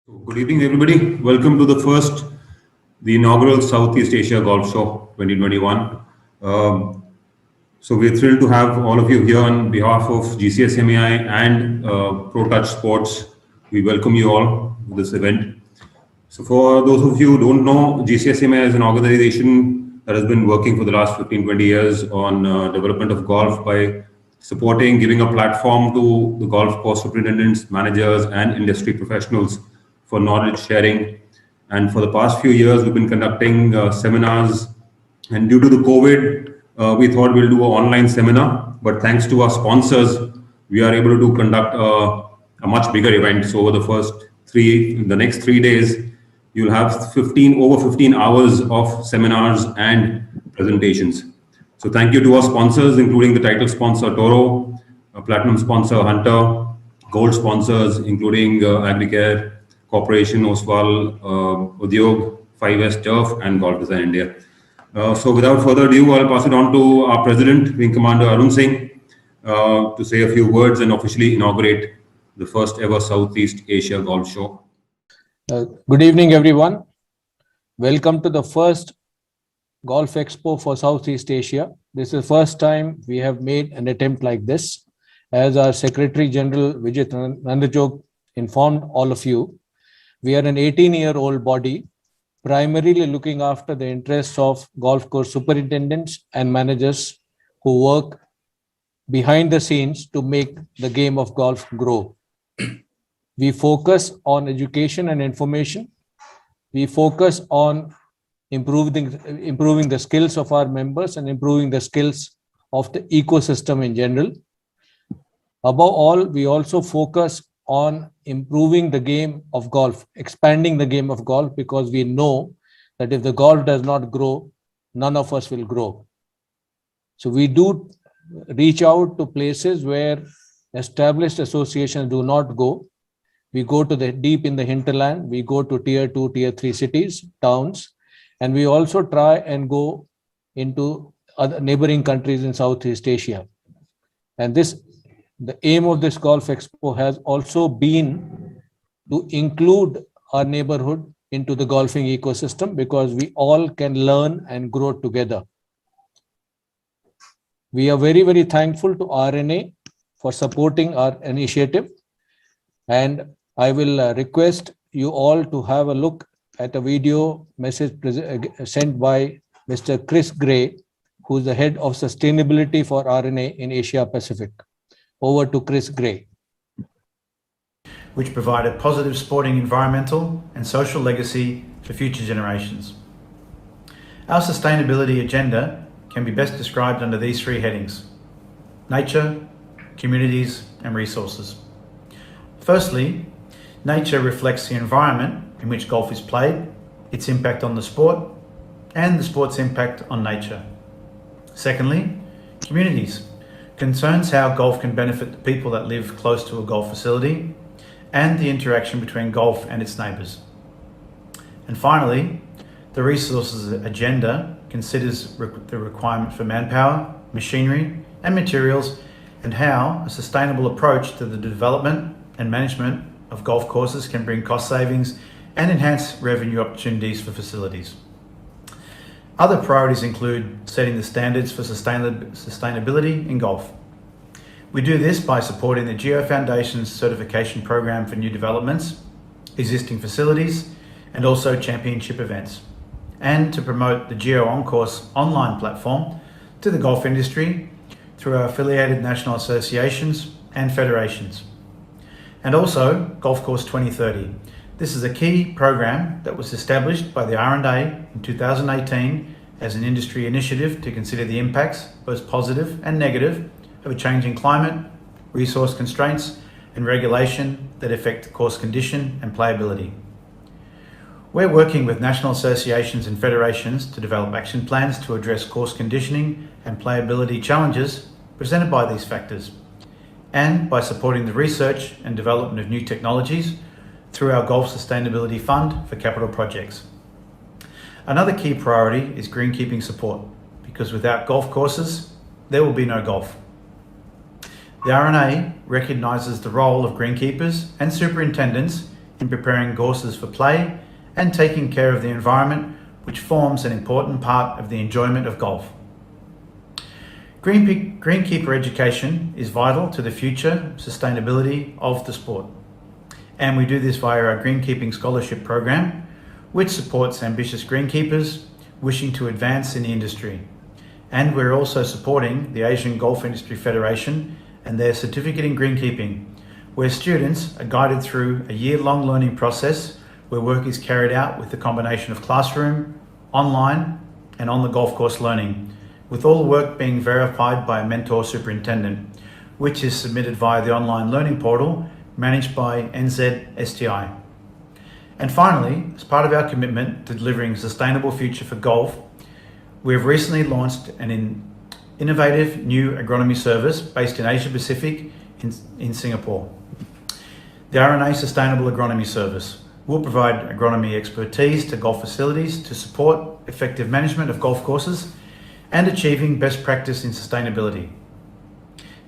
Good evening, everybody. Welcome to the inaugural Southeast Asia Golf Show 2021. We're thrilled to have all of you here on behalf of GCS&MAI and Pro Touch Sports. We welcome you all to this event. So for those of you who don't know, GCS&MAI is an organization that has been working for the last 15-20 years on development of golf by supporting, giving a platform to the golf course superintendents, managers, and industry professionals for knowledge sharing. And for the past few years, we've been conducting seminars. And due to the COVID, we thought we'll do an online seminar. But thanks to our sponsors, we are able to conduct a much bigger event. So over the next 3 days, you'll have over 15 hours of seminars and presentations. So thank you to our sponsors, including the title sponsor Toro, platinum sponsor Hunter, gold sponsors including Agricare Corporation, Oswal, Udyog, 5S Turf, and Golf Design India. So without further ado, I'll pass it on to our President, Wing Commander Arun Singh, to say a few words and officially inaugurate the first ever Southeast Asia Golf Show. Good evening, everyone. Welcome to the first Golf Expo for Southeast Asia. This is the first time we have made an attempt like this. As our Secretary General Vijay Nandajog informed all of you, we are an 18-year-old body, primarily looking after the interests of golf course superintendents and managers who work behind the scenes to make the game of golf grow. We focus on education and information. We focus on improving the skills of our members and improving the skills of the ecosystem in general. Above all, we also focus on improving the game of golf, expanding the game of golf, because we know that if the golf does not grow, none of us will grow. So we do reach out to places where established associations do not go. We go to the deep in the hinterland. We go to tier 2, tier 3 cities, towns, and we also try and go into other neighboring countries in Southeast Asia. And the aim of this Golf Expo has also been to include our neighborhood into the golfing ecosystem, because we all can learn and grow together. We are very, very thankful to RNA for supporting our initiative. And I will request you all to have a look at a video message sent by Mr. Chris Gray, who is the head of sustainability for RNA in Asia Pacific. Over to Chris Gray. Which provide a positive sporting, environmental and social legacy for future generations. Our sustainability agenda can be best described under these 3 headings: nature, communities and resources. Firstly, nature reflects the environment in which golf is played, its impact on the sport, and the sport's impact on nature. Secondly, communities concerns how golf can benefit the people that live close to a golf facility and the interaction between golf and its neighbours. And finally, the resources agenda considers the requirement for manpower, machinery and materials, and how a sustainable approach to the development and management of golf courses can bring cost savings and enhance revenue opportunities for facilities. Other priorities include setting the standards for sustainability in golf. We do this by supporting the Geo Foundation's certification program for new developments, existing facilities, and also championship events, and to promote the Geo On-Course online platform to the golf industry through our affiliated national associations and federations. And also Golf Course 2030. This is a key program that was established by the R&A in 2018 as an industry initiative to consider the impacts, both positive and negative, of a changing climate, resource constraints, and regulation that affect course condition and playability. We're working with national associations and federations to develop action plans to address course conditioning and playability challenges presented by these factors, and by supporting the research and development of new technologies through our Golf Sustainability Fund for capital projects. Another key priority is greenkeeping support, because without golf courses, there will be no golf. The RNA recognises the role of greenkeepers and superintendents in preparing courses for play and taking care of the environment, which forms an important part of the enjoyment of golf. Greenkeeper education is vital to the future sustainability of the sport. And we do this via our Greenkeeping Scholarship Program, which supports ambitious greenkeepers wishing to advance in the industry. And we're also supporting the Asian Golf Industry Federation and their certificate in greenkeeping, where students are guided through a year-long learning process where work is carried out with a combination of classroom, online, and on the golf course learning, with all the work being verified by a mentor superintendent, which is submitted via the online learning portal managed by NZSTI. And finally, as part of our commitment to delivering a sustainable future for golf, we have recently launched an innovative new agronomy service based in Asia Pacific in Singapore. The RNA Sustainable Agronomy Service will provide agronomy expertise to golf facilities to support effective management of golf courses and achieving best practice in sustainability.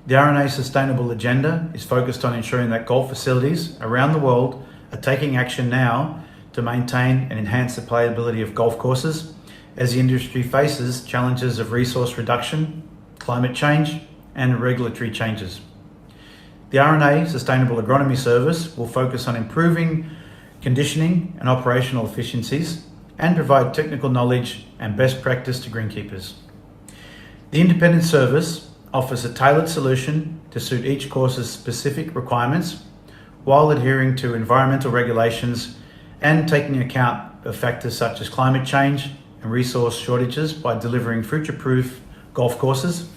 The RNA Sustainable Agenda is focused on ensuring that golf facilities around the world are taking action now to maintain and enhance the playability of golf courses as the industry faces challenges of resource reduction, climate change, and regulatory changes. The RNA Sustainable Agronomy Service will focus on improving conditioning and operational efficiencies and provide technical knowledge and best practice to greenkeepers. The independent service offers a tailored solution to suit each course's specific requirements while adhering to environmental regulations and taking account of factors such as climate change and resource shortages by delivering future-proof golf courses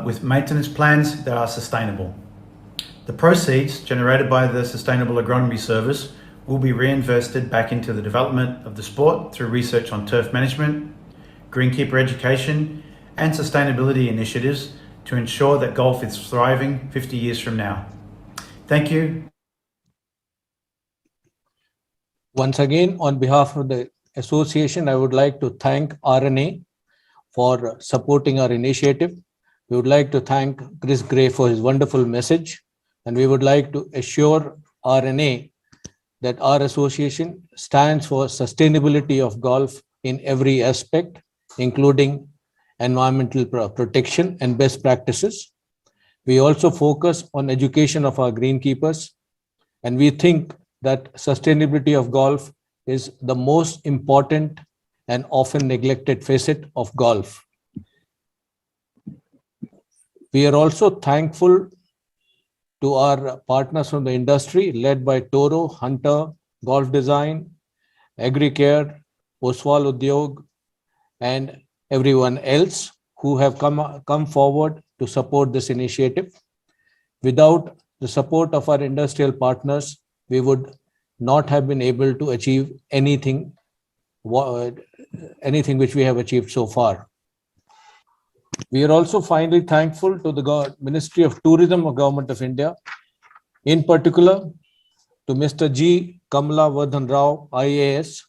with maintenance plans that are sustainable. The proceeds generated by the Sustainable Agronomy Service will be reinvested back into the development of the sport through research on turf management, greenkeeper education, and sustainability initiatives to ensure that golf is thriving 50 years from now. Thank you. Once again, on behalf of the association, I would like to thank RNA for supporting our initiative. We would like to thank Chris Gray for his wonderful message, and we would like to assure RNA that our association stands for sustainability of golf in every aspect, including environmental protection and best practices. We also focus on education of our greenkeepers, and we think that sustainability of golf is the most important and often neglected facet of golf. We are also thankful to our partners from the industry led by Toro, Hunter, Golf Design, AgriCare, Oswal Udyog, and everyone else who have come forward to support this initiative. Without the support of our industrial partners, we would not have been able to achieve anything which we have achieved so far. We are also finally thankful to the Ministry of Tourism of Government of India, in particular to Mr. G. Kamala Vardhan Rao, IAS,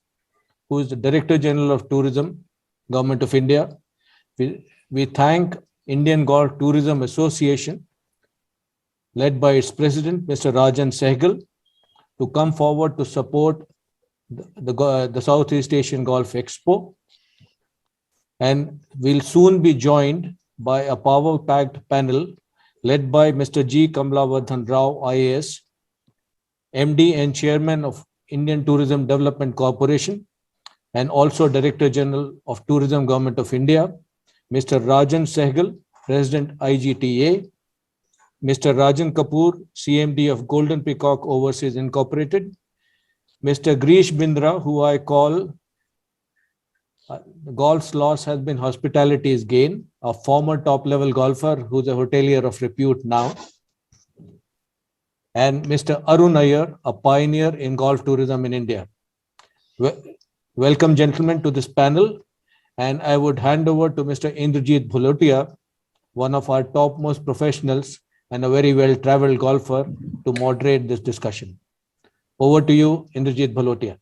who is the Director General of Tourism, Government of India. We thank Indian Golf Tourism Association, led by its President, Mr. Rajan Sehgal, to come forward to support the Southeast Asian Golf Expo. And we'll soon be joined by a power-packed panel led by Mr. G. Kamala Vardhan Rao, IAS, MD and Chairman of Indian Tourism Development Corporation, and also Director General of Tourism, Government of India, Mr. Rajan Sehgal, President, IGTA, Mr. Rajan Kapoor, CMD of Golden Peacock Overseas Incorporated, Mr. Grish Bindra, who I call golf's loss has been hospitality's gain, a former top-level golfer who's a hotelier of repute now, and Mr. Arun Iyer, a pioneer in golf tourism in India. Welcome, gentlemen, to this panel, and I would hand over to Mr. Indrajit Bholotia, one of our topmost professionals and a very well-traveled golfer, to moderate this discussion. Over to you, Indrajit Bholotia.